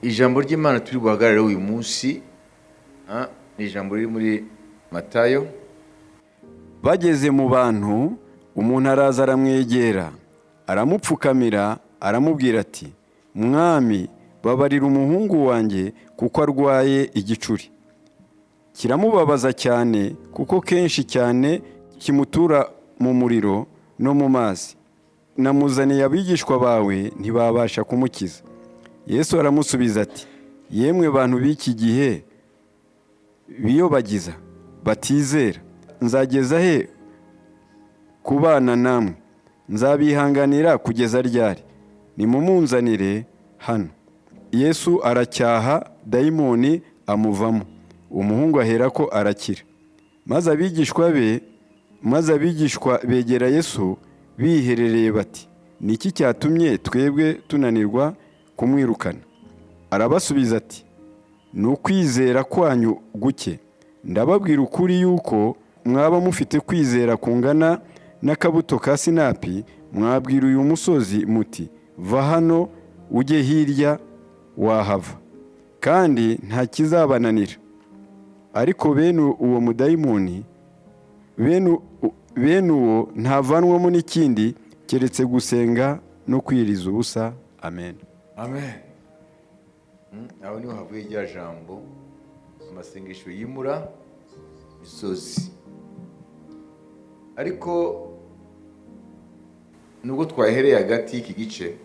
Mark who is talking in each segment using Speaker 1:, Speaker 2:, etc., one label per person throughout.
Speaker 1: ijambo ry'Imana turi buhagarare uyu munsi ni ijambo riri muri Matayo.
Speaker 2: Bageze mu bantu, umuntu araza aramwegera, aramupfukamira, aramubwira ati, Mwami, babarira umuhungu wanjye kuko arwaye igicuri. Kiramubabaza cyane kuko kenshi cyane kimutura mu muriro no mu mazi. Namuzaniye abigishwa bawe ntibabasha kumukiza. Yesu aramusubiza ati, yemwe bantu b'iki gihe biyobagiza batizera, nzageza he kubana namwe? Nzabihanganira kugeza ryari? Nimumunzanire hano. Yesu aracyaha dayimoni amuvamo, umuhungu aherako arakira. Maze abigishwa begera Yesu biherereye bati, ni iki cyatumye twebwe tunanirwa kumwirukana? Arabasubiza ati, ni ukwizera kwanyu guke. Ndababwira ukuri yuko mwaba mufite kwizera kungana n'akabuto ka sinapi, mwabwira uyu musozi muti, va hano ujye hirya, wahava, kandi nta kizabananira. Ariko bene uwo mudayimoni, bene uwo ntavanwamo n'ikindi keretse gusenga no kwiriza ubusa. Amen.
Speaker 1: Amen. Aho niho havuye rya jambo, amasengesho yimura misozi. Ariko nubwo twahereye hagati y'iki gice,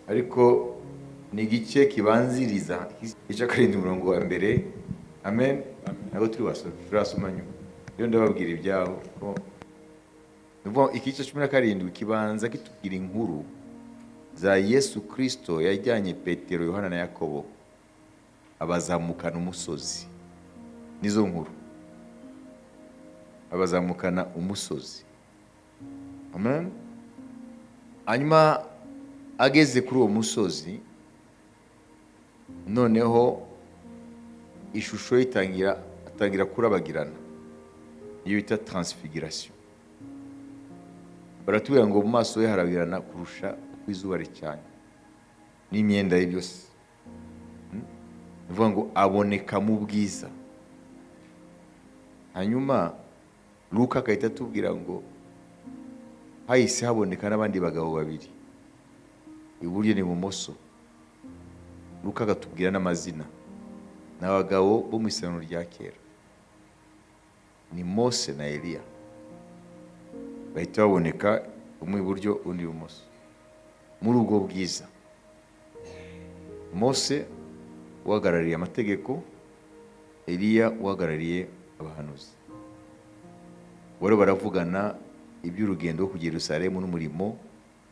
Speaker 1: ariko ni igice kibanziriza igice 7 umurongo wa mbere. Amen. Nabo turasoma nyuma. Rero ndababwira ibyaho ko nuko igice 17 kibanza kitubwira inkuru za Yesu Kristo yajyanye Petero, Yohana na Yakobo abazamukana umusozi. Nizo nkuru, abazamukana umusozi. Amen. Hanyuma ageze kuri uwo musozi, noneho ishusho atangira kurabagirana, iyo bita transfiguration. Baratubwira ngo mu maso ye harabagirana kurusha uko izuba ricyanye, n'imyenda ye byose. Bivuga ngo aboneka mu bwiza. Hanyuma Luka akahita atubwira ngo hahise haboneka n'abandi bagabo babiri, iburyo n'ibumoso. Luka agatubwira n'amazina, n'abagabo bo mu isezerano rya kera, ni Mose na Eliya. Bahita baboneka, umwe iburyo undi ibumoso, muri ubwo bwiza. Mose uhagarariye amategeko, Eliya uhagarariye abahanuzi. Bari baravugana iby'urugendo rwo kugera Yerusalemu n'umurimo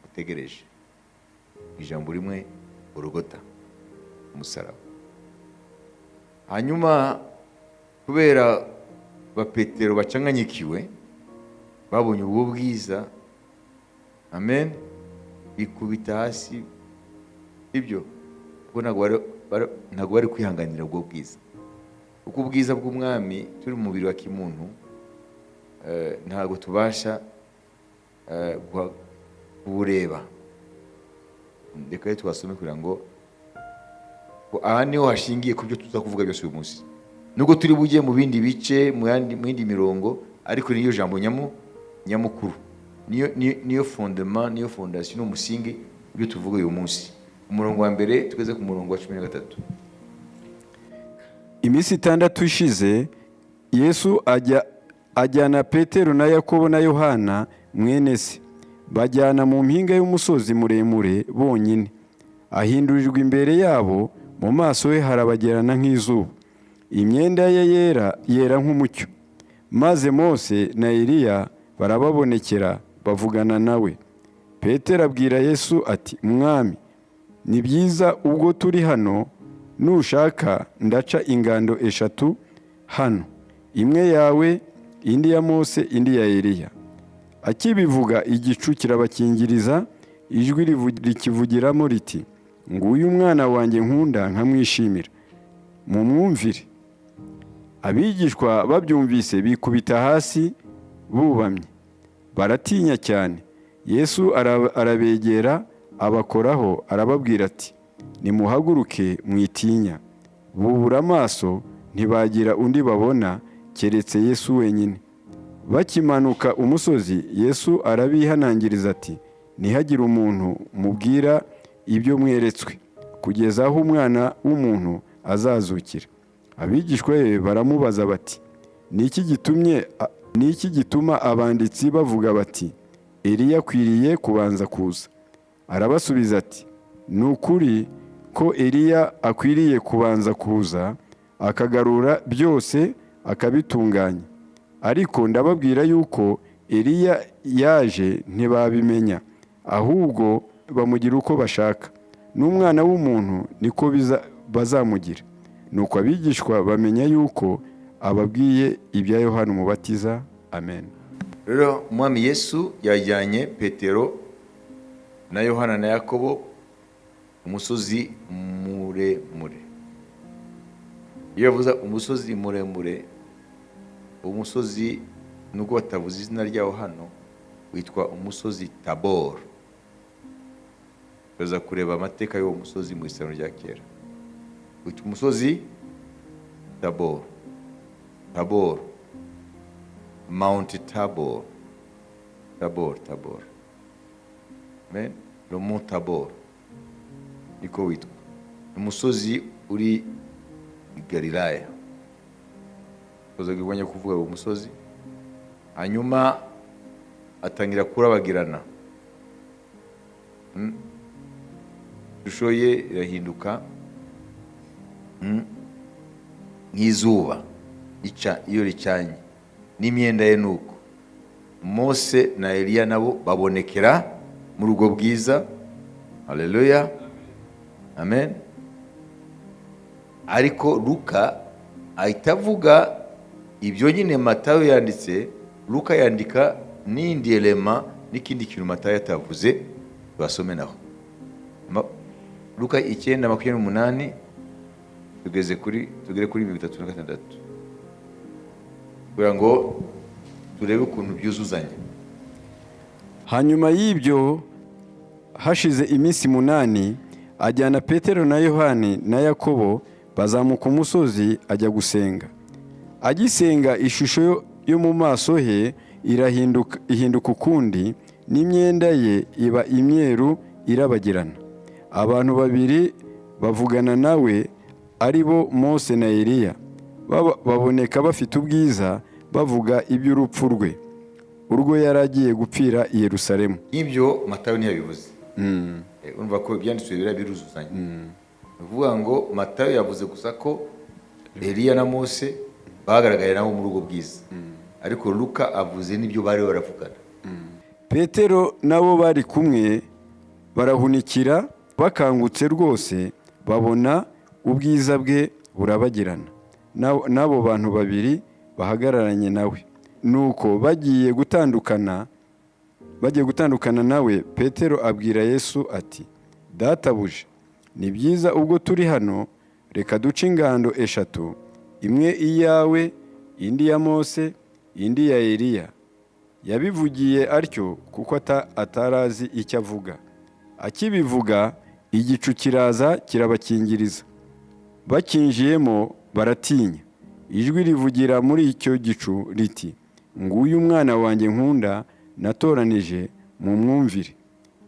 Speaker 1: utegereje. Ijambo rimwe, Golgota, umusaraba. Hanyuma kubera ba Petero bacanganyikiwe, babonye ubwo bwiza, amen, bikubita hasi. Ibyo ubwo ntabwo bari kwihanganira ubwo bwiza, kuko ubwiza bw'umwami turi mu mubiri wa kimuntu ntabwo tubasha kubureba. Reka twasome kugira ngo aha niho hashingiye ku byo tuza kuvuga byose uyu munsi. Nubwo turi bujye mu bindi bice, mu yindi mirongo, ariko niyo jambo nyamukuru, niyo fondement, niyo fondation, n'umusingi ibyo tuvuga uyu munsi. Umurongo wa mbere tugeze ku murongo wa 13.
Speaker 2: Iminsi 6 ishize, Yesu ajyana Petero na Yakobo na Yohana mwene se, bajyana mu mpinga y'umusozi muremure bonyine. Ahindurirwa imbere yabo, mu maso he harabagirana nk'izuba, imyenda ye yera nk'umucyo. Maze Mose na Eliya barababonekera, bavugana nawe. Petero abwira Yesu ati, Mwami, ni byiza ubwo turi hano, nushaka ndaca ingando 3 hano, imwe yawe, indi ya Mose, indi ya Eliya. Akibivuga, igicu kirabakingiriza, ijwi rikivugiramo riti, nguyu umwana wanjye nkunda nkamwishimira, mumwumvire. Abigishwa babyumvise bikubita hasi bubamye, baratinya cyane. Yesu arabegera, abakoraho, arababwira ati, nimuhaguruke mwitinya. Bubura amaso ntibagira undi babona keretse Yesu wenyine. Bakimanuka umusozi, Yesu arabihanangiriza ati, ntihagire umuntu mubwira ibyo mweretswe, kugeza aho Umwana w'umuntu azazukira. Abigishwa be baramubaza bati, ni iki gituma abanditsi bavuga bati, Eliya akwiriye kubanza kuza? Arabasubiza ati, ni ukuri ko Eliya akwiriye kubanza kuza, akagarura byose akabitunganya. Ariko ndababwira yuko Eliya yaje ntibabimenya, ahubwo bamugira uko bashaka. N'Umwana w'umuntu niko bazamugira. Nuko abigishwa bamenya yuko ababwiye ibya Yohana Umubatiza. Amen.
Speaker 1: Rero Umwami Yesu yajyanye Petero na Yohana na Yakobo umusozi muremure. Iyo yavuze umusozi muremure, umusozi nubwo batavuze izina ryawo hano witwa umusozi Tabor. Tuza kureba amateka y'uwo musozi mu Isano rya kera. Witwa umusozi Tabor. Tabor. Mount Tabor. Tabor. Amen. Le Mont Tabor. Niko witwa. Umusozi uri i Galilaya. Tuza kubanya kuvuga uwo musozi. Hanyuma atangira kurabagirana. Ishusho ye irahinduka nk'izuba iyo ricanye, n'imyenda ye nuko. Mose na Eliya nabo babonekera muri ubwo bwiza. Haleluya. Amen. Ariko Luka ahita avuga ibyo nyine Matayo yanditse. Luka yandika n'indi elema n'ikindi kintu Matayo atavuze. Basome naho Luka 9:28 tugere kuri 36 kugira ngo turebe ukuntu byuzuzanya.
Speaker 2: Hanyuma y'ibyo hashize iminsi 8, ajyana Petero na Yohani na Yakobo bazamuka umusozi ajya gusenga. Agisenga, ishusho yo mu maso he ihinduka ukundi, n'imyenda ye iba imyeru irabagirana. Abantu babiri bavugana nawe, ari bo Mose na Eliya, baboneka bafite ubwiza, bavuga iby'urupfu rwe, urwo yari agiye gupfira i Yerusalemu.
Speaker 1: Ibyo Matayo ntiyabivuze. Urumva ko ibyanditswe biruzuzanya. Uvuga ngo Matayo yavuze gusa ko Eliya na Mose bagaragaye nabo muri ubwo bwiza. Ariko Luka avuze n'ibyo bari baravugana.
Speaker 2: Petero nabo bari kumwe barahunikira, bakangutse rwose babona ubwiza bwe burabagirana. N'abo bantu babiri bahagararanye nawe. Nuko bagiye gutandukana nawe, Petero abwira Yesu ati, Databuja, ni byiza ubwo turi hano, reka duce ingando 3, imwe iyawe, indi ya Mose, indi ya Eliya. Yabivugiye atyo kuko atarazi icyo avuga. Akibivuga, igicu kiraza kirabakingiriza. Bakinjiyemo baratinya. Ijwi rivugira muri icyo gicu riti, nguyu Umwana wanjye nkunda, natoranije, mu mwumvire.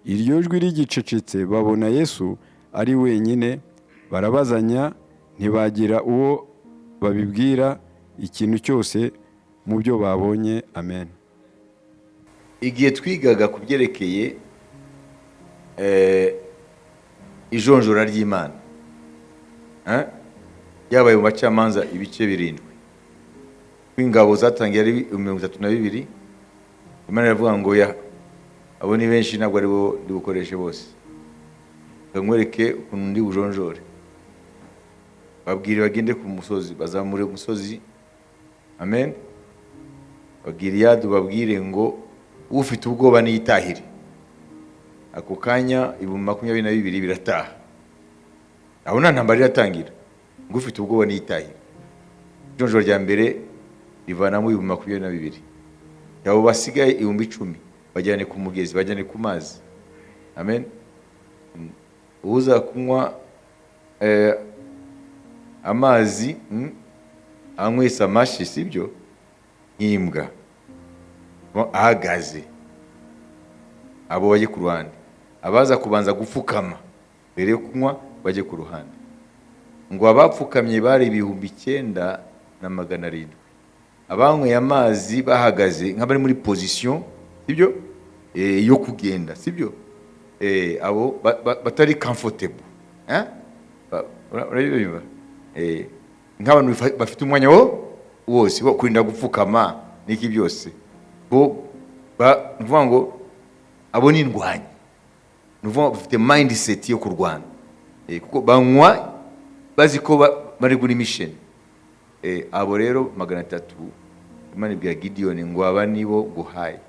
Speaker 2: Iryo jwi rigicecetse, babona Yesu ari wenyine, barabazanya, ntibagira uwo babibwira ikintu cyose mu byo babonye. Amen.
Speaker 1: Igihe twigaga ku byerekeye ijonjora ry'Imana, yabaye mu Bacamanza ibice 7, kw'ingabo zatangiye ari 32. Imana iravuga ngo abo ni benshi, ntabwo ari bo ndibukoreshe bose. Nkwereke ukuntu ndi bujonjore. Babwire bagende ku musozi, bazamure umusozi. Amen. Bagiriyadu babwire ngo ufite ubwoba niyitahire. Ako kanya 22 birataha. Aho nta ntambara iratangira. Ngo ufite ubwoba niyitahire. Ijonjora rya mbere rivanamo 22. Yabo basigaye 10,000 bajyane ku mugezi, bajyane ku mazi. Amen. Uza kunywa amazi anywesa amashi, sibyo, nk'imbwa ahagaze. Abo bajye ku ruhande, abaza kubanza gupfukama mbere yo kunywa bajye ku ruhande. Ngo abapfukamye bari 9,700. Abanyweye amazi bahagaze nk'abari muri position, sibyo, yo kugenda, sibyo, abo batari comfortable, urabibona, nk'abantu bafite umwanya wose wo kurinda gupfukama n'iki byose, bo nuvuga ngo abo ni indwanyi, nuvuga bafite mindset yo kurwana, kuko banywa bazi ko bari guri mission. Abo rero 300 Imana ibwira Gideon ngo aba nibo guhaye,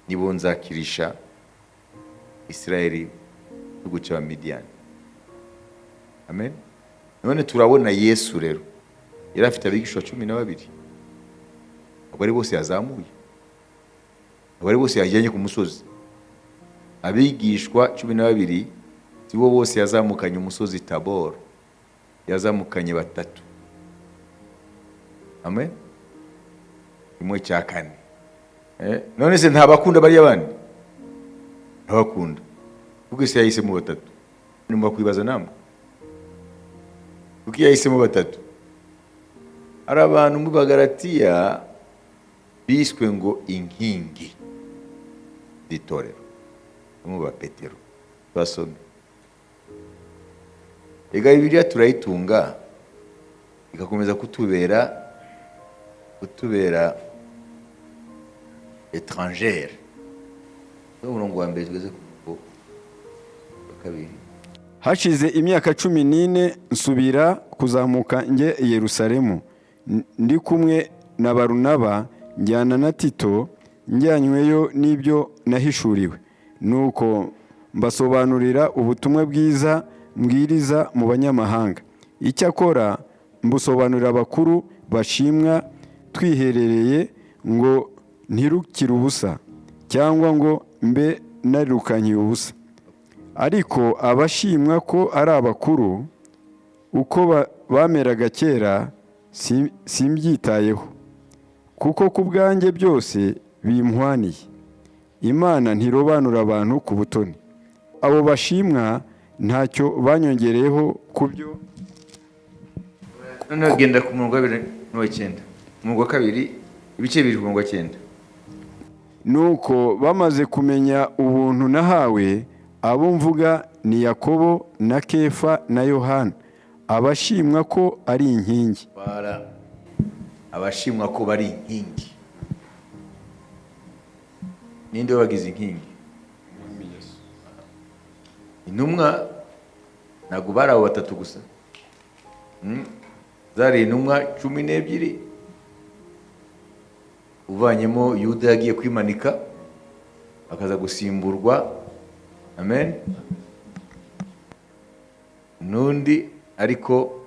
Speaker 1: nibo nzakirisha Israeli tuguca ba Midian. Amen. None turabona Yesu rero yari afite abigishwa 12, abari bose yazamuye, abari bose yajyanye ku musozi. Abigishwa 12 sibo bose yazamukanye umusozi Tabor, yazamukanye 3. Amen. Imwe cya 4. None se ntabakunda bari abandi? Ntabakunda. Kuko se yahisemo 3. Nimba kwibaza namwe. Kuko yahisemo 3. Ari abantu mu Bagalatiya biswe ngo inkingi z'itorero, mu ba Petero basomye. Ega Bibiliya turayitunga igakomeza kutubera étrangère. Umurongo wa mbere tugeze ku kabiri.
Speaker 2: Hashize imyaka 14 nsubira kuzamuka nge i Yerusalemu, ndi kumwe na Barunaba, njyana na Tito, njyanyweyo n'ibyo nahishuriwe. Nuko mbasobanurira ubutumwa bwiza mbwiriza mu banyamahanga. Icyakora mbusobanurira abakuru bashimwa twiherereye, ngo ntirukire ubusa, cyangwa ngo mbe narirukanye ubusa. Ariko abashimwa ko ari abakuru, uko bameraga kera, simbyitayeho, kuko ku bwanjye byose bimpwaniye. Imana ntirobanura abantu ku butoni. Abo bashimwa ntacyo banyongereyeho ku byo.
Speaker 1: None genda ku murongo wa 2:9. Umurongo wa 2 ibice 2 ku murongo wa 9.
Speaker 2: Nuko bamaze kumenya ubuntu nahawe, abo mvuga ni Yakobo na Kefa na Yohana, abashimwa ko ari inkingi.
Speaker 1: Abashimwa ko bari inkingi. Ninde wagize inkingi? Intumwa ntabwo bari abo 3 gusa. Zari intumwa 12, uvanyemo Yuda yagiye kwimanika akaza gusimburwa. Amen. Nundi ariko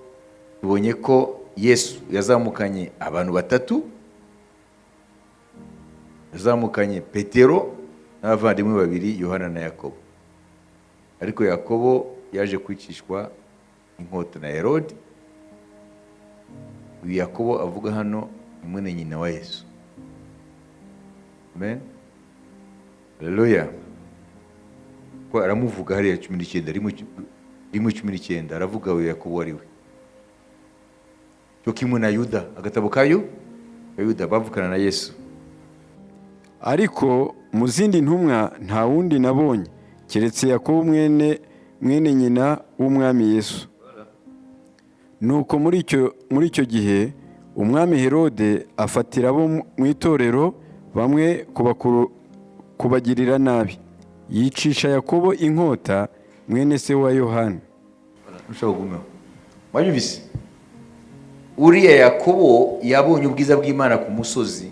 Speaker 1: tubonye ko Yesu yazamukanye abantu 3, yazamukanye Petero n'abavandimwe 2, Yohana na Yakobo. Ariko Yakobo yaje kwicishwa inkota na Herode. Uyu Yakobo avuga hano ni mwene nyina wa Yesu. Amen. Haleluya. Ko aramuvuga hariya 19, rimwe 19 aravuga uyu Yakobo ari we. Cyo kimwe na Yuda, agatabo kayo Yuda bavukana na Yesu.
Speaker 2: Ariko mu zindi ntumwa nta wundi nabonye keretse Yakobo mwene nyina w'umwami Yesu. Nuko muri icyo gihe umwami Herode afatira abo mu itorero bamwe kubagirira nabi, yicisha Yakobo inkota mwene se wa Yohana.
Speaker 1: Ushaka gumeho wanyumvise? Uriya Yakobo yabonye ubwiza bw'Imana ku musozi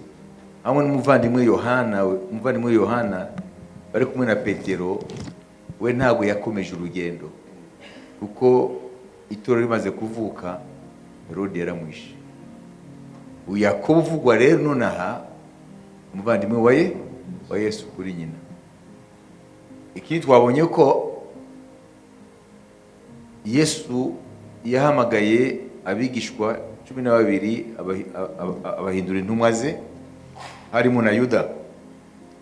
Speaker 1: hamwe n'umuvandimwe Yohana bari kumwe na Petero. We ntabwo yakomeje urugendo kuko itorero rimaze kuvuka, Herode yaramwishe. Uyu Yakobo uvugwa rero nonaha umuvandimwe wa Yesu kuri nyina. Ikindi twabonye ko Yesu yahamagaye abigishwa 12 abahindura intumwa ze, harimo na Yuda.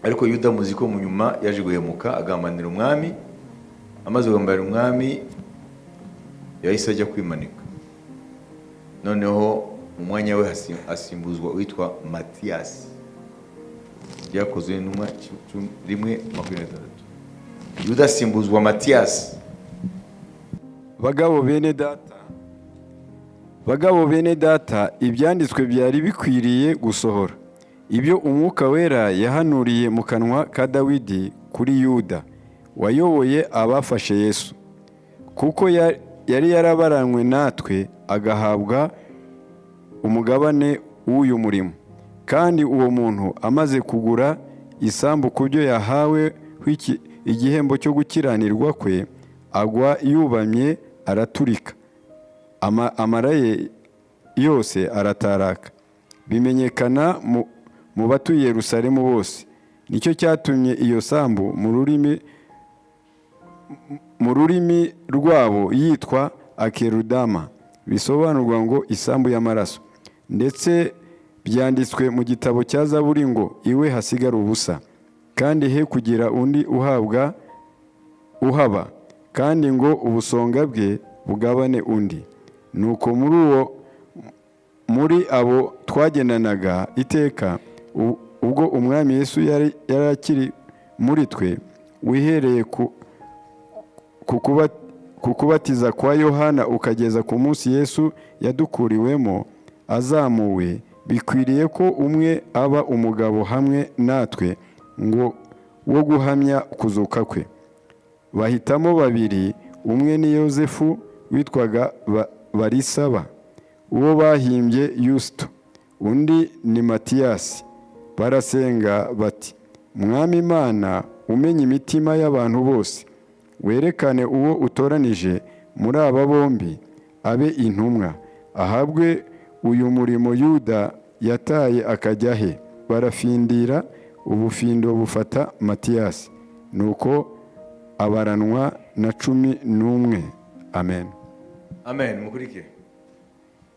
Speaker 1: Ariko Yuda muzi ko mu nyuma yaje guhemuka agambanira umwami, amaze gugambanira umwami yahise ajya kwimanika. Noneho mu mwanya we asimbuzwa witwa Matiyasi. Byakozwe n'intumwa 1:26. Yuda asimbuzwa Matiyasi.
Speaker 2: Bagabo bene data, ibyanditswe byari bikwiriye gusohora, ibyo Umwuka Wera yahanuriye mu kanwa ka Dawidi kuri Yuda wayoboye abafashe Yesu, kuko yari yarabaranywe natwe agahabwa umugabane w'uyu murimo. Kandi uwo muntu amaze kugura isambu ku byo yahawe igihembo cyo gukiranirwa kwe, agwa yubamye araturika, amara ye yose arataraka, bimenyekana mu batuye Yerusalemu bose. Nicyo cyatumye iyo sambu mu rurimi rwabo yitwa Akerudama, bisobanurwa ngo isambu y'amaraso. Ndetse byanditswe mu gitabo cya Zaburi ngo iwe hasigara ubusa, kandi he kugira undi uhaba, kandi ngo ubusonga bwe bugabane undi. Nuko muri abo twagendanaga iteka, ubwo umwami Yesu yari akiri muri twe, wihereye ku kubatiza kwa Yohana ukageza ku munsi Yesu yadukuriwemo azamuwe, bikwiriye ko umwe aba umugabo hamwe natwe ngo wo guhamya kuzuka kwe. Bahitamo babiri, umwe ni Yosefu witwaga Barisaba, uwo bahimbye Yusito, undi ni Matiyasi. Barasenga bati, Mwami Imana umenya imitima y'abantu bose, werekane uwo utoranije muri aba bombi abe intumwa, ahabwe uyu murimo Yuda yataye akajya he. Barafindira, ubufindo bufata Matiyasi, nuko abaranwa na 11. Amen.
Speaker 1: Amen. Mukurike.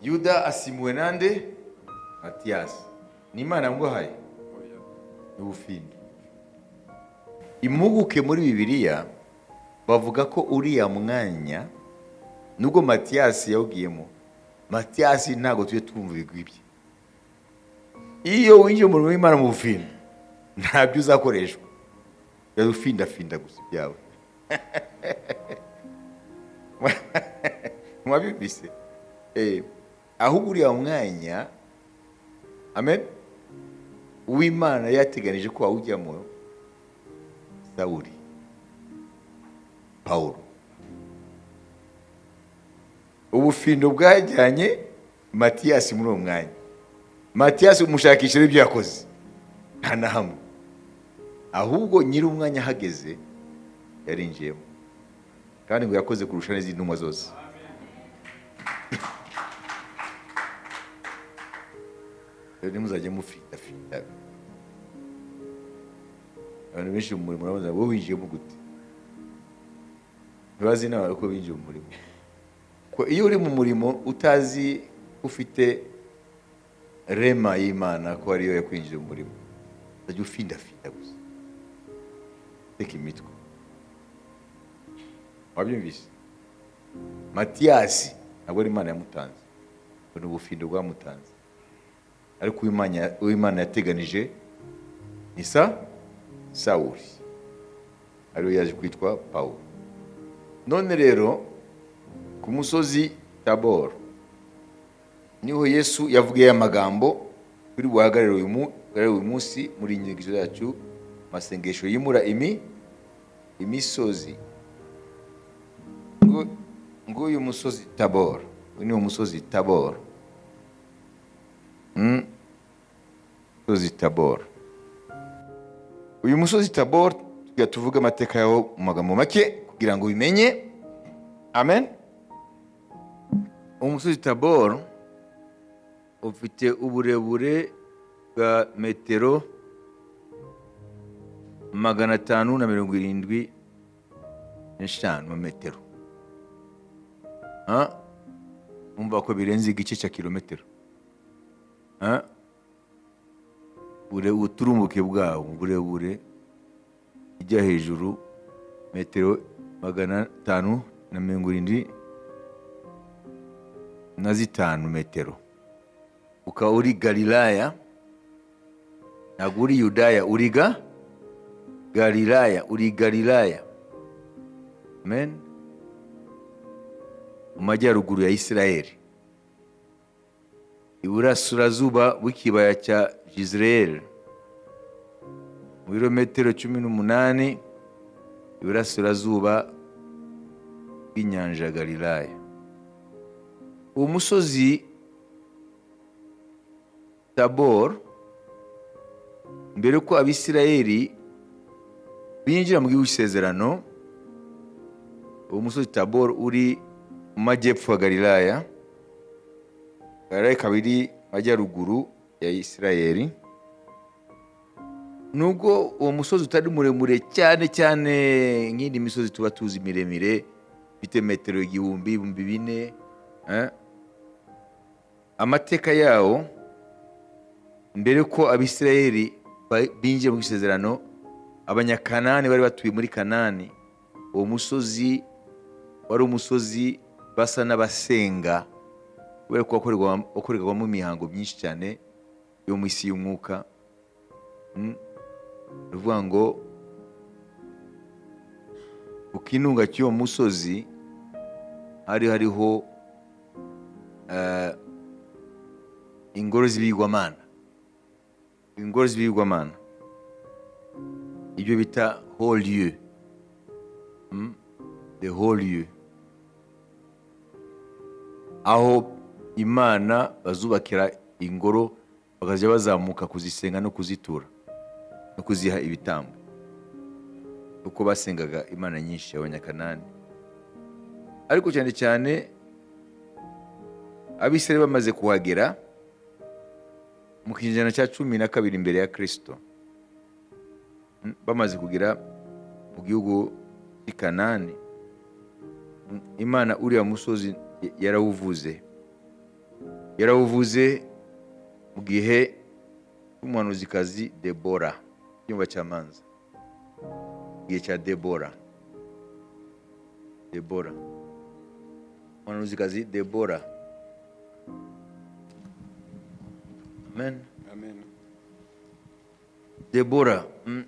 Speaker 1: Yuda asimuwe nande? Matiyasi. Ni Imana nguhaye? Ubufindo. Impuguke muri Bibiliya bavuga ko uriya mwanya nubwo Matiyasi yawugiyemo, Matiyasi ntago tuje twumva ibigwibye. Iyo winjiye mu murimo w'Imana mu bufindo, ntabyo uzakoreshwa. Yadufinda gusa byawe. Mwabibise. Ahubwo uriya mwanya, amen, uw'Imana yateganije ko awujyamo Sawuli, Paulo. Ubufindo bwajyanye Matiyasi muri uwo mwanya. Matiyasi umushakisha ibyo yakoze nta na hamwe, ahubwo nyiri umwanya hageze yarinjiyemo, kandi ngo yakoze kurusha n'izindi ntumwa zose. Rero muzajye mufinda. Abantu benshi mu murimo urabaza bo winjiyemo gute? Ntibazi nawe ko binjiye mu murimo. Ko iyo uri mu murimo utazi ufite rema y'Imana ko ariyo yakwinjira mu murimo, uzajya ufinda gusa, teka imitwe. Wabyumvise? Matiyasi ntabwo ari Imana yamutanze, ni ubufindo bwamutanze. Ariko uw'Imana yateganije ni Sawuli, ariwe yaje kwitwa Paulo. None rero ku musozi Tabor niho Yesu yavugiye amagambo kuri buhagarare uyu munsi muri inyigisho yacu, masengesho yimura imisozi. Ngo uyu musozi Tabor, ni umusozi Tabor. Musozi Tabor. Uyu musozi Tabor tuvuga amateka yawo mu magambo make kugira ngo bimenye. Amen. Umusozi Tabor ufite uburebure bwa metero 575 metero. umva ko birenze igice cya kilometero. Uturumbuke bwawo burebure ijya hejuru metero 575 metero. Ukaba uri Galilaya, ntabwo uri Yudaya, uri Galilaya, uri Galilaya. Amen. Mu majyaruguru ya Isirayeli, iburasirazuba bw'ikibaya cya Jezreel, mu birometero 18 iburasirazuba bw'inyanja ya Galilaya. Uwo musozi Tabor, mbere ko Abisirayeli binjira mu gihugu cy'isezerano, uwo musozi Tabor uri mu majyepfo ya Galilaya. Galilaya kabiri majyaruguru ya Isirayeli. Nubwo uwo musozi utari muremure cyane cyane nk'indi misozi tuba tuzi miremire bite metero 1000-1400, amateka yawo mbere ko Abisirayeli binjiye mu isezerano, abanyakanani bari batuye muri Kanani, uwo musozi wari umusozi basa n'abasenga kubera ko wakorerwamo imihango myinshi cyane yo mu isi y'umwuka. Ruvuga ngo ku kinunga cy'uwo musozi hariho ingoro z'ibigwamana. Ingoro z'ibigwamana ibyo bita haut lieu, the haut lieu, aho Imana bazubakira ingoro bakajya bazamuka kuzisenga no kuzitura no kuziha ibitambo, uko basengaga Imana nyinshi y'Abanyakanani. Ariko cyane cyane Abisirayeli bamaze kuhagera mu kinyejana cya 12 imbere ya Kristo, bamaze kugera mu gihugu cy'i Kanani, Imana uriya musozi yarawuvuze mu gihe cy'umuhanuzikazi Debora, cyumba cya Manza, igihe cya Debora, umuhanuzikazi Debora. Amen. Debora,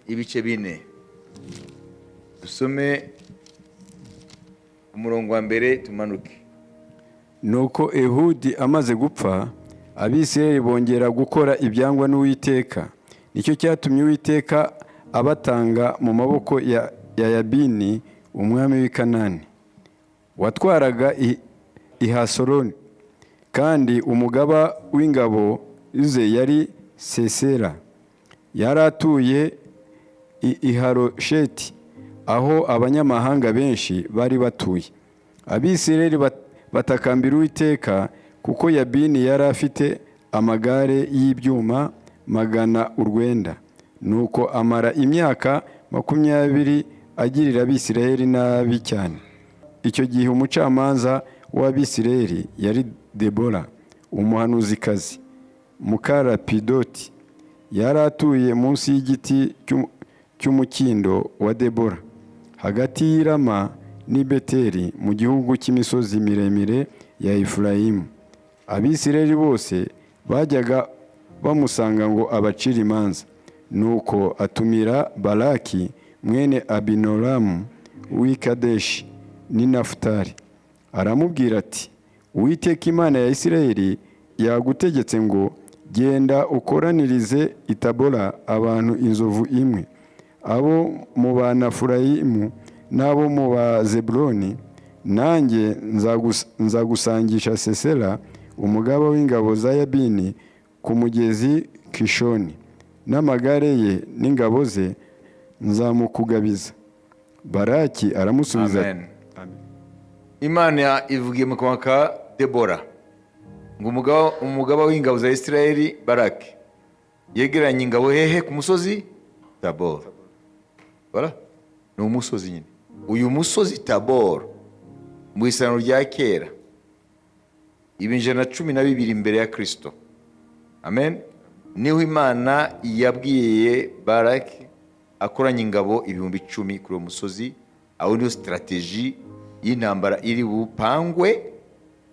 Speaker 1: ibice 4. Dusome umurongo wa mbere tumanuke.
Speaker 2: Nuko Ehudi amaze gupfa, Abisirayeli bongera gukora ibyangwa n'Uwiteka. Nicyo cyatumye Uwiteka abatanga mu maboko ya Yabini, umwami w'i Kanani, watwaraga i Hasoroni, kandi umugaba w'ingabo ze yari Sisera. Yari atuye i Harosheti, aho abanyamahanga benshi bari batuye. Abisirayeli batakambira Uwiteka, kuko Yabini yari afite amagare y'ibyuma 900. Nuko amara imyaka 20 agirira Abisirayeli nabi cyane. Icyo gihe umucamanza w'Abisirayeli yari Debora, umuhanuzikazi Mukarapidoti. Yari atuye munsi y'igiti cy'umukindo wa Debora, hagati y'Irama n'i Beteli, mu gihugu cy'imisozi miremire ya Efurayimu. Abisirayeli bose bajyaga bamusanga ngo abacire imanza. Nuko atumira Balaki mwene Abinoramu w'i Kadeshi n'i Nafutali, aramubwira ati, Uwiteka Imana ya Isirayeli yagutegetse ngo, genda ukoranirize i Tabora abantu inzovu imwe, abo mu Banafurayimu n'abo mu Bazebuloni, nanjye nzagusangisha Sisera, umugaba w'ingabo za Yabini, ku mugezi Kishoni, n'amagare ye n'ingabo ze nzamukugabiza. Baraki aramusubiza,
Speaker 1: Amen. Imana ivugiye mu kanwa ka Debora ngo umugaba w'ingabo za Isirayeli Baraki yegeranye ingabo hehe? Ku musozi Tabor. Voilà, ni umusozi nyine. Uyu musozi Tabor mu isano rya kera ibinjana 12 imbere ya Kristo. Amen. Niho Imana yabwiye Baraki akoranya ingabo 10,000 kuri uwo musozi, aho niyo strategy y'intambara iri bupangwe.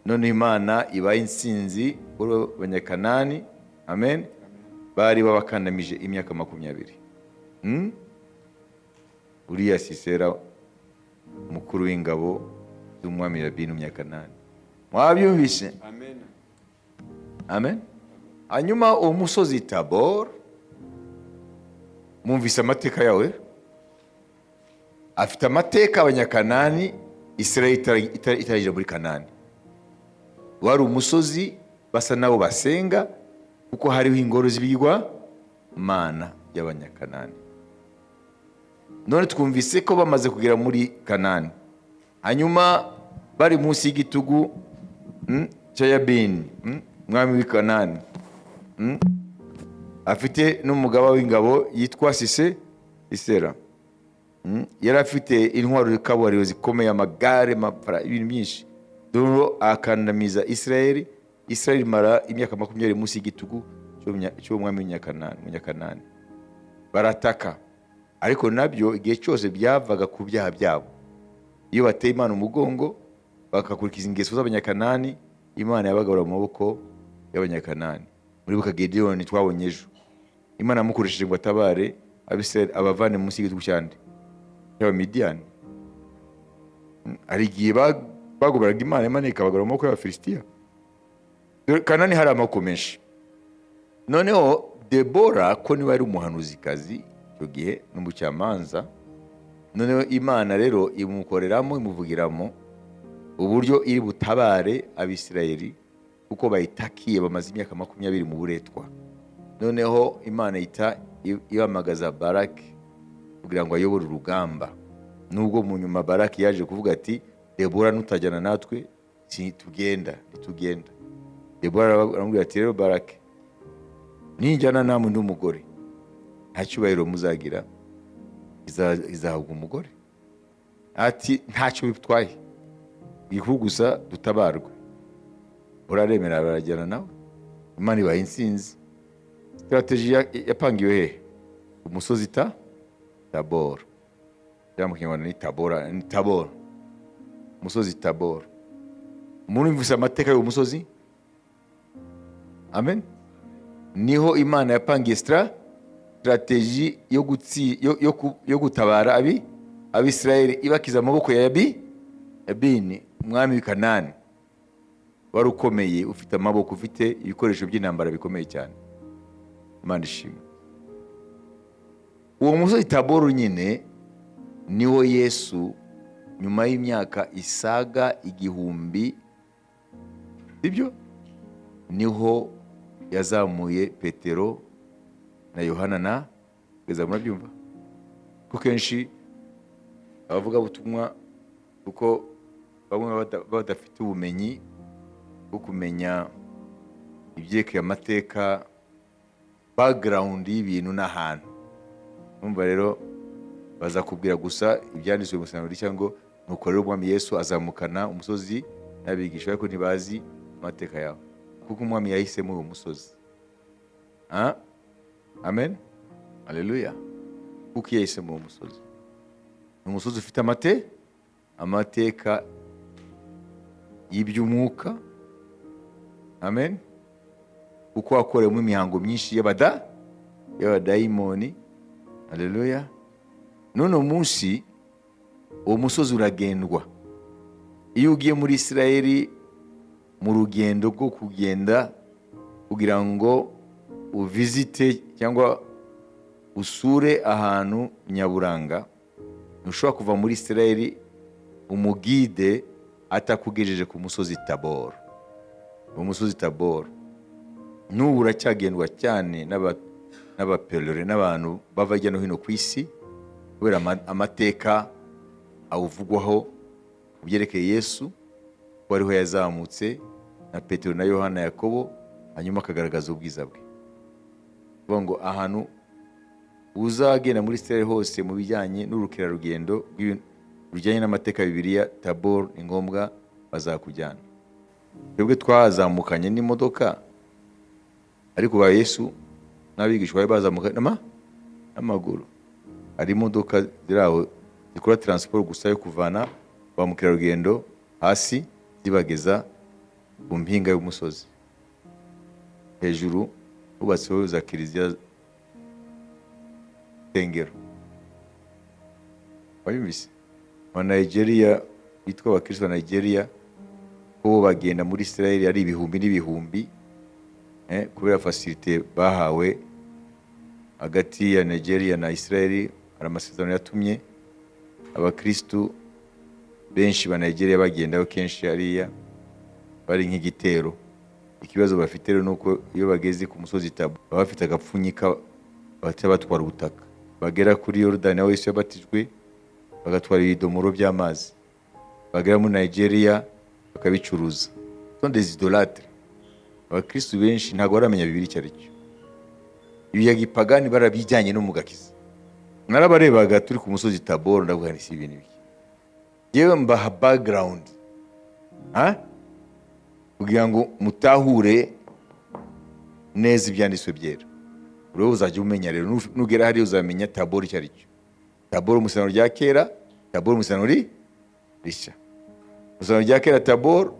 Speaker 1: None Imana ibaye insinzi kuri abanyakanani. Amen. Bari babakandamije imyaka 20. Uriya Sisera mukuru w'ingabo z'umwami Yabini Umunyakanani. Mwabyumvise?
Speaker 2: Amen.
Speaker 1: Amen. Hanyuma uwo musozi Tabor, mwumvise amateka yawe? Afite amateka abanyakanani, Israeli itarije muri Kanani. Wari umusozi basa nabo basenga kuko hariho ingoro z'ibigwa mana y'abanyakanani. None twumvise ko bamaze kugera muri Kanani. Hanyuma bari munsi y'igitugu cya Yabini, mwami w'Ikanani. Afite n'umugaba w'ingabo yitwa Sisera. Yari afite intwaro z'ikabuhariwe zikomeye, amagare, ibintu byinshi. Dore akandamiza Israeli. Israeli mara imyaka 20 munsi y'igitugu cy'umwami w'Inyakanani. Barataka, ariko nabyo igihe cyose byavaga ku byaha byabo. Iyo bateye Imana umugongo bakakurikiza ingeso z'abanyakanani, Imana yabagabura mu maboko y'abanyakanani. Muri buka Gideon twabonye ejo, Imana yamukoresheje ngo atabare Abisirayeli abavane munsi y'igitugu cyande y'Abamidiyani. Ari igihe bagoberaga Imana ikabagabura mu maboko y'Abafilisitiya. Kanani hari amoko menshi. Noneho Debora ko niwe ari umuhanuzikazi icyo gihe n'umucamanza. Noneho Imana rero imukoreramo, imuvugiramo uburyo iri butabare Abisirayeli kuko bayitakiye bamaze imyaka 20 mu buretwa. Noneho Imana ihamagaza Baraki kugira ngo ayobore urugamba. Nubwo mu nyuma Baraki yaje kuvuga ati Debora nutajyana natwe ntitugenda. Debora aramubwira ati rero Baraki, ninjyana namwe n'umugore nta cyubahiro muzagira, izahabwa umugore. Ati ntacyo bitwaye, igihugu gusa dutabarwe. Uraremera barajyana nawe. Imana ibaye insinzi. Strategy yapangiwe he? Umusozi Tabor. Yamukinywana ni Tabor. Umusozi Tabor. Umuntu mvise amateka y'uwo musozi? Amen. Niho Imana yapangiye strategy yo gutabara Abisirayeli ibakiza amaboko ya Yabini umwami w'Ikanani. Wari ukomeye, ufite amaboko, ufite ibikoresho by'intambara bikomeye cyane. Imana ishimwe. Uwo musozi Tabor nyine niwo Yesu nyuma y'imyaka isaga 1000, sibyo? Niho yazamuye Petero na Yohana kugeza murabyumva. Kuko kenshi abavuga butumwa kuko bamwe badafite ubumenyi bwo kumenya ibyekeye amateka, background y'ibintu n'ahantu. Numva rero baza kubwira gusa ibyanditswe mu Isezerano Rishya ngo nuko rero umwami Yesu azamukana umusozi n'abigisha, ariko ntibazi amateka yawo kuko umwami yahisemo uwo musozi. Amen. Haleluya. Kuko yahisemo uwo musozi. Umusozi ufite amateka y'iby'umwuka. Amen. Kuko wakorewemo imihango myinshi y'abadayimoni. Haleluya. None umunsi uwo musozi uragendwa. Iyo ugiye muri Israeli mu rugendo rwo kugenda kugira ngo uvisite cyangwa usure ahantu nyaburanga, ntushobora kuva muri Israeli umugide atakugejeje ku musozi Tabor. Umusozi Tabor n'ubu uracyagendwa cyane n'abapelere n'abantu bava hirya no hino ku isi kubera amateka awuvugwaho kubyerekeye Yesu ko ariho yazamutse na Petero na Yohana Yakobo, hanyuma akagaragaza ubwiza bwe. Kuvuga ngo ahantu uzagenda muri Israeli hose mu bijyanye n'urukerarugendo rujyanye n'amateka Bibiliya, Tabor ni ngombwa bazakujyana. twebwe twazamukanye n'imodoka, ariko ba Yesu n'abigishwa bari bazamukanye n'amaguru. Hari imodoka ziraho zikora transport gusa yo kuvana ba mukerarugendo hasi zibageza ku mpinga y'umusozi. Hejuru hubatseho za kiliziya tengero. Wabibise wa Nigeria bitwa abakristo ba Nigeria ko bagenda muri Israel ari ibihumbi n'ibihumbi kubera facilité bahawe hagati ya Nigeria na Israel. Hari amasezerano yatumye abakristo benshi ba Nigeria bagendayo kenshi hariya bari nk'igitero. Ikibazo bafite rero nuko iyo bageze ku musozi Tabo baba bafite agapfunyika batwara ubutaka, bagera kuri Yorodani aho Yesu yabatijwe bagatwara ibidomoro by'amazi, bagera muri Nigeria bakabicuruza. Sont des idolâtres. Abakristo benshi ntabwo baramenya Bibiliya icyo ari cyo. Ibi ya gipagani barabijyanye no mu gakiza. Narabarebaga turi ku musozi Tabor ndavuga nti si ibintu biki. Yewe mbaha background kugira ngo mutahure neza ibyanditswe byera. Uro uzajya umenya rero, nugera hari uzamenya Tabor icyo ari cyo. Tabor umusano rya kera, Tabor umusano rishya. Umusano rya kera Tabor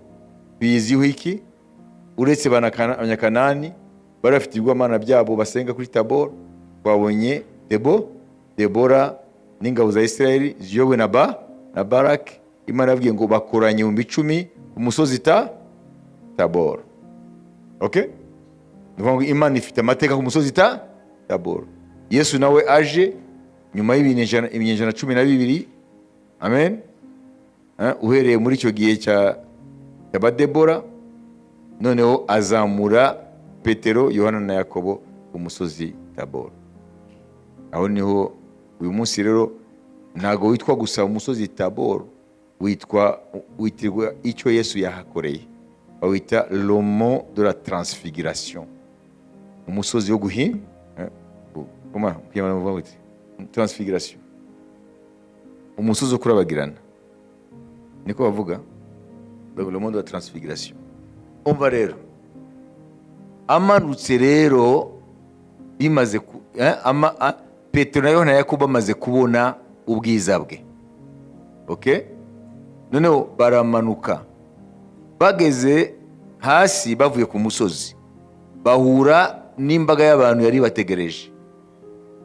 Speaker 1: biziho iki? Uretse abanyakanani barafite ibigwamana byabo basenga kuri Tabor. Babonye Debora n'ingabo za Israeli ziyobowe na Barak. Imana yavuye ngo bakoranye 10,000 ku musozi Tabor. Okay? Nuvuga Imana ifite amateka ku musozi Tabor. Yesu nawe aje nyuma y'ibinyejana 12. Amen. Uhereye muri icyo gihe cya Debora, noneho azamura Petero, Yohana na Yakobo ku musozi Tabor. Aho niho uyu munsi rero ntago witwa gusa umusozi Tabor, witirwa icyo Yesu yahakoreye. Bawita le mont de la transfiguration, umusozi wo transfiguration, umusozi wo kurabagirana, niko bavuga, le mont de la transfiguration. Umva rero amanutse rero bimaze Petero na Yohana Yakobo bamaze kubona ubwiza bwe. Okay? Noneho baramanuka, bageze hasi bavuye ku musozi bahura n'imbaga y'abantu yari bategereje.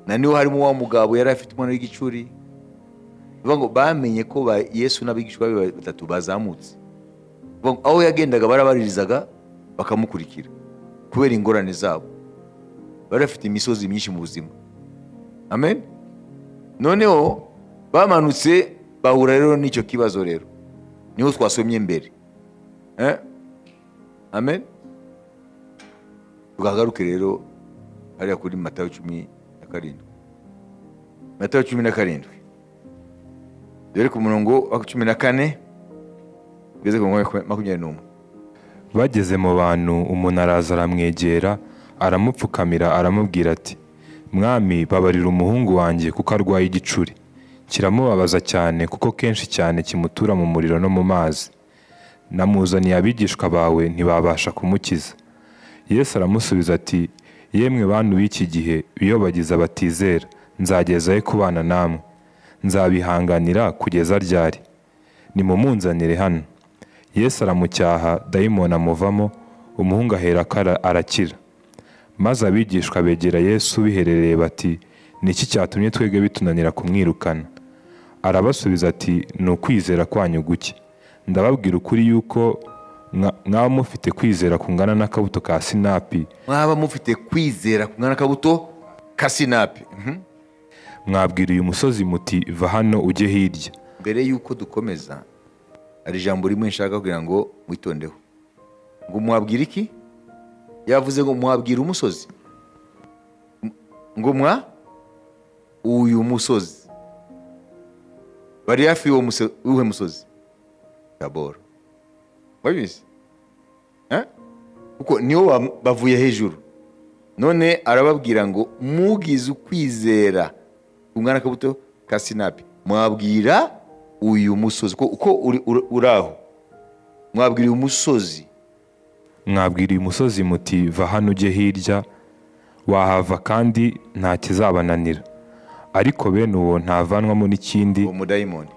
Speaker 1: Na niho harimo wa mugabo yari afite umwana w'igicuri. Bivuga ngo bamenye ko Yesu n'abigishwa be batatu bazamutse. Aho yagendaga barabaririzaga bakamukurikira kubera ingorane zabo. Barafite imisozi myinshi mu buzima. Amen. Noneho bamanutse bahura rero n'icyo kibazo rero. Niho twasomye mbere. Amen. Tugagaruke rero hariya kuri Matayo 17. Matayo 17. Dore ku murongo wa 14 ugeze ku murongo wa 21.
Speaker 3: Bageze mu bantu, umuntu araza aramwegera, aramupfukamira, aramubwira ati, Mwami, babarira umuhungu wanjye kuko arwaye igicuri. Kiramubabaza cyane kuko kenshi cyane kimutura mu muriro no mu mazi. Namuzaniye abigishwa bawe ntibabasha kumukiza. Yesu aramusubiza ati, Yemwe bantu b'iki gihe biyobagiza batizera, nzagezayo kubana namwe. Nzabihanganira kugeza ryari? Nimumunzanire hano. Yesu aramucyaha, dayimoni amuvamo, umuhungu aherako arakira. Maze abigishwa begera Yesu biherereye bati, Niki cyatumye twebwe bitunanira kumwirukana? Arabasubiza ati, Ni ukwizera kwanyu guke. Ndababwira ukuri yuko mwaba mufite kwizera kungana n'akabuto ka sinapi.
Speaker 1: Mwaba mufite kwizera kungana n'akabuto ka sinapi.
Speaker 3: Mwabwira uyu musozi muti, Va hano ujye hirya.
Speaker 1: Mbere yuko dukomeza, hari ijambo rimwe nshaka kugira ngo mwitondeho. Ngo mwabwira iki? Yavuze ngo mwabwira umusozi. Ngo uyu musozi. Bari hafi y'uwo musozi Tabor. Wabizi? Kuko niho bavuye hejuru. None arababwira ngo mugize ukwizera kungana n'akabuto ka sinapi. Mwabwira uyu musozi uko uraho. Mwabwira uyu musozi
Speaker 3: mwabwira uyu musozi muti va hano ujye hirya, wahava kandi nta kizabananira. Ariko bene uwo ntavanwamo n'ikindi
Speaker 1: umudayimoni.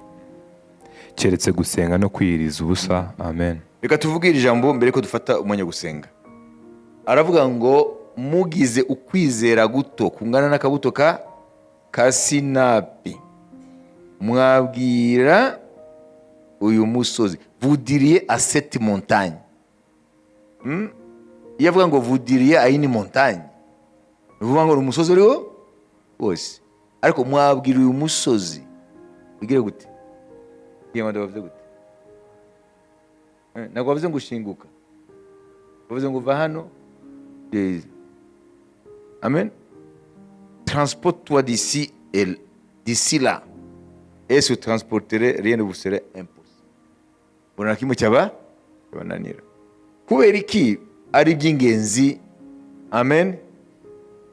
Speaker 3: keretse gusenga no kwiyiriza ubusa. Amen.
Speaker 1: Reka tuvuge iri jambo mbere ko dufata umwanya wo gusenga. Aravuga ngo mugize ukwizera guto kungana n'akabuto ka sinapi, mwabwira uyu musozi, vous diriez à cette montagne. Iyo avuga ngo vous diriez à une montagne, uvuga ngo umusozi uriho wose, ariko mwabwira uyu musozi bigire gute? Yamanda bavuze gute? Ntabwo bavuze ngo ushinguka, bavuze ngo va hano. Amen. Transporte-toi d'ici et d'ici là, et se transporterait, rien ne vous serait impossible. Bona kimwe cyabananira. Kubera iki ari by'ingenzi? Amen.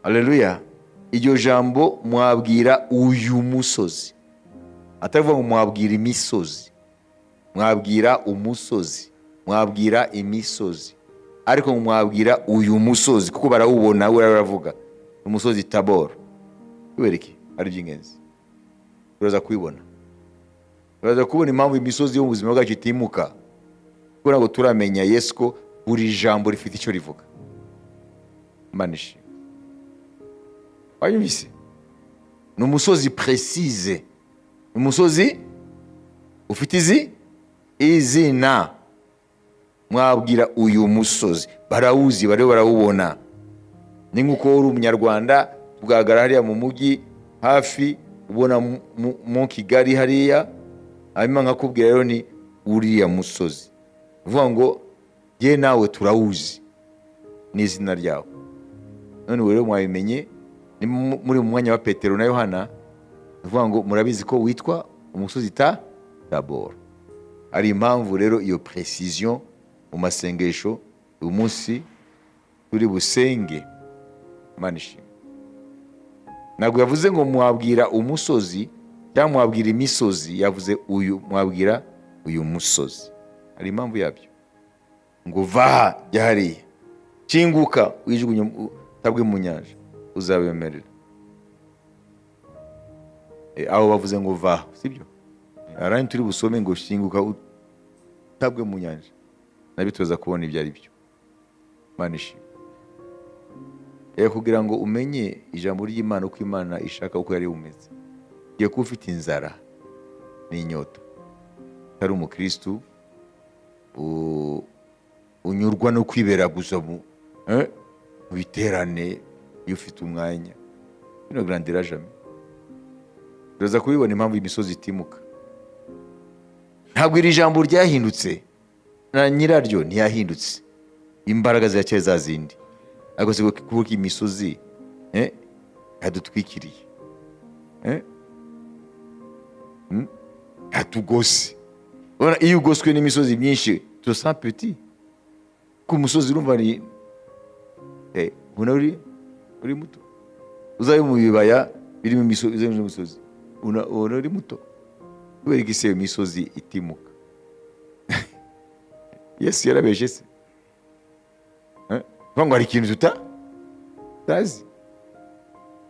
Speaker 1: Haleluya. Iryo jambo mwabwira uyu musozi, atavuga ngo mwabwira imisozi, mwabwira umusozi, mwabwira imisozi, ariko mwabwira uyu musozi kuko barawubona, we aravuga umusozi Tabor. Kubera iki ari by'ingenzi? Turaza kubibona, turaza kubona impamvu imisozi yo mu buzima bwacu itimuka, kuko ntabwo turamenya Yesu ko buri jambo rifite icyo rivuga. Manishi wayumvise? Ni umusozi précise, umusozi ufite izina. Mwabwira uyu musozi, barawuzi, bariho barawubona. Ni nk'uko uri umunyarwanda tugaragara hariya mu mujyi hafi, ubona mu Kigali hariya, hanyuma nkakubwira rero ni uriya musozi, uvuga ngo ye nawe turawuzi n'izina ryawo. None rero mwabimenye ni muri mu mwanya wa Petero na Yohana, uvuga ngo murabizi ko witwa umusozi Tabor. Ari impamvu rero iyo precision mu masengesho uyu munsi turi busenge. Manishi ntabwo yavuze ngo mwabwira umusozi cyangwa mwabwira imisozi, yavuze uyu, mwabwira uyu musozi. Hari impamvu yabyo, ngo va jya hariya, kinguka wijugunye utabwe mu nyanja, uzabemerera. Aho bavuze ngo va, sibyo? Arani turi busome ngo shinguka utabwe mu nyanja, nabyo tuza kubona ibyo ari byo. Manishi kugira ngo umenye ijambo ry'Imana uko Imana ishaka uko yari umeze. Giye kuba ufite inzara n'inyota, utari umukristu, unyurwa no kwibera gusa mu biterane iyo ufite umwanya, bino grandira jamais. Turaza kubibona impamvu imisozi itimuka. Ntabwo iri jambo ryahindutse, na nyiraryo ntiyahindutse, imbaraga ziracyari za zindi, ariko siko kuko imisozi yadutwikiriye, yatugose. Iyo ugoswe n'imisozi myinshi tu sens petit, ku musozi urumva ni uri muto. Uzaye mu bibaya birimo imisozi, uri muto. Kubera iki se imisozi itimuka? Yesu yarabeshe se? Ngo hari ikintu tutazi?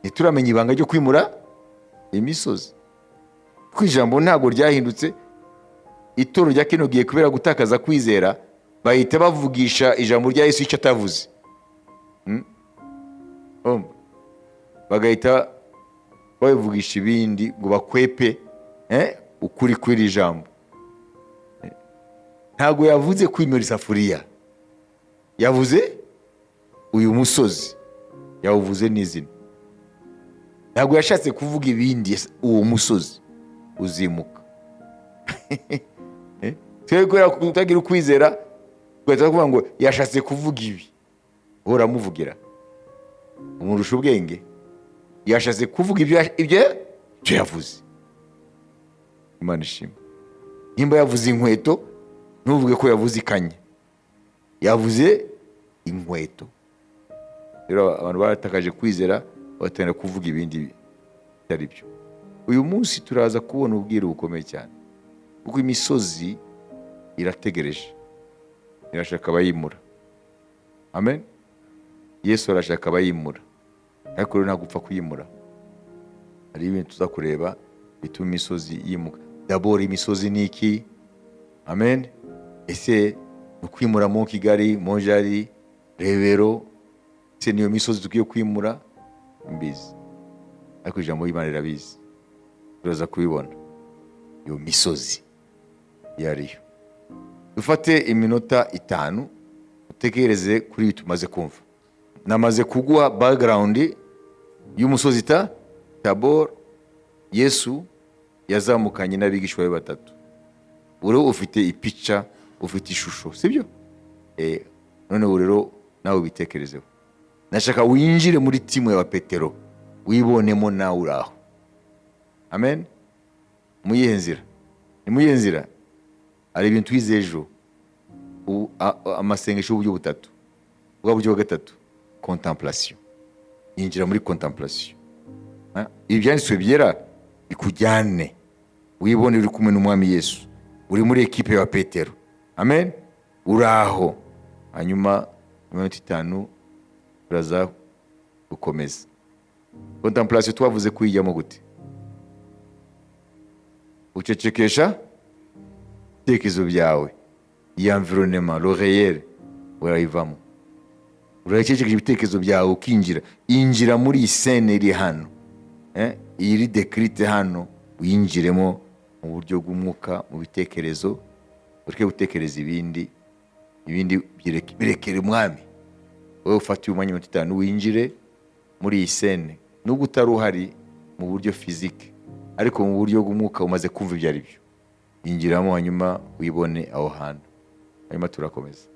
Speaker 1: Ntituramenya ibanga ryo kwimura imisozi. Kuko ijambo ntabwo ryahindutse. Itoro rya kino gihe kubera gutakaza kwizera, bahita bavugisha ijambo rya Yesu icyo atavuze. Bagahita bavugisha ibindi ngo bakwepe ukuri kw'iri jambo. Ntabwo yavuze kwimura isafuriya, yavuze uyu musozi, yawuvuze n'izina. Ntabwo yashatse kuvuga ibindi, uwo musozi uzimuka. Twebwe kutagira ukwizera tugahita kuvuga ngo yashatse kuvuga ibi, uhora muvugira umurusha ubwenge. Yashatse kuvuga ibyo yavuze. Imana ishimwe. Nimba yavuze inkweto, ntuvuge ko yavuze ikanya, yavuze inkweto. Rero abantu baratakaje kwizera, batangira kuvuga ibindi bitari byo. Uyu munsi turaza kubona ubwiru bukomeye cyane, kuko imisozi irategereje, irashaka abayimura. amen. Yesu arashaka abayimura, ariko rero ntabwo upfa kuyimura. Hari ibintu tuza kureba bituma imisozi yimuka. D'abord imisozi ni iki? Amen. Ese ni ukwimura mu Kigali, mu Jari, Rebero? Ese niyo misozi tukwiye kwimura? Mbizi, ariko ijambo y'Imana rirabizi, turaza kubibona iyo misozi yariyo. Dufate iminota 5 utekereze kuri ibi tumaze kumva. Namaze kuguha background y'umusozi Tabor. Yesu yazamukanye n'abigishwa be batatu. Uro ufite ipica, ufite ishusho, sibyo? None rero nawe bitekerezeho. Nashaka winjire muri timu ya Petero, wibonemo nawe uraho. Amen. Muyihenzira, ni muyihenzira. Ari ibintu twize ejo, amasengesho y'uburyo butatu. Ubwa buryo bwa gatatu, contemplation. Yinjira muri contemplation. Ibi byanditswe byera bikujyane, wibone uri kumwe n'umwami Yesu, uri muri ekipe ya Petero. Amen. Uraho. Hanyuma iminota 5 turaza gukomeza. Contemplation twavuze kuyijyamo gute? Ucecekesha ibitekerezo byawe, environnement, le réel, urayivamo. Uracecekesha ibitekerezo byawe ukinjira. Injira muri isene iri hano, iri décrite hano, uyinjiremo mu buryo bw'umwuka, mu bitekerezo. Ureke gutekereza ibindi birekere umwami. Wowe ufata umwanya wa 5 winjire muri isene, nubwo utaruhari mu buryo physique, ariko mu buryo bw'umwuka umaze kumva ibyo ari byo. Injiramo hanyuma wibone aho hantu. Hanyuma turakomeza.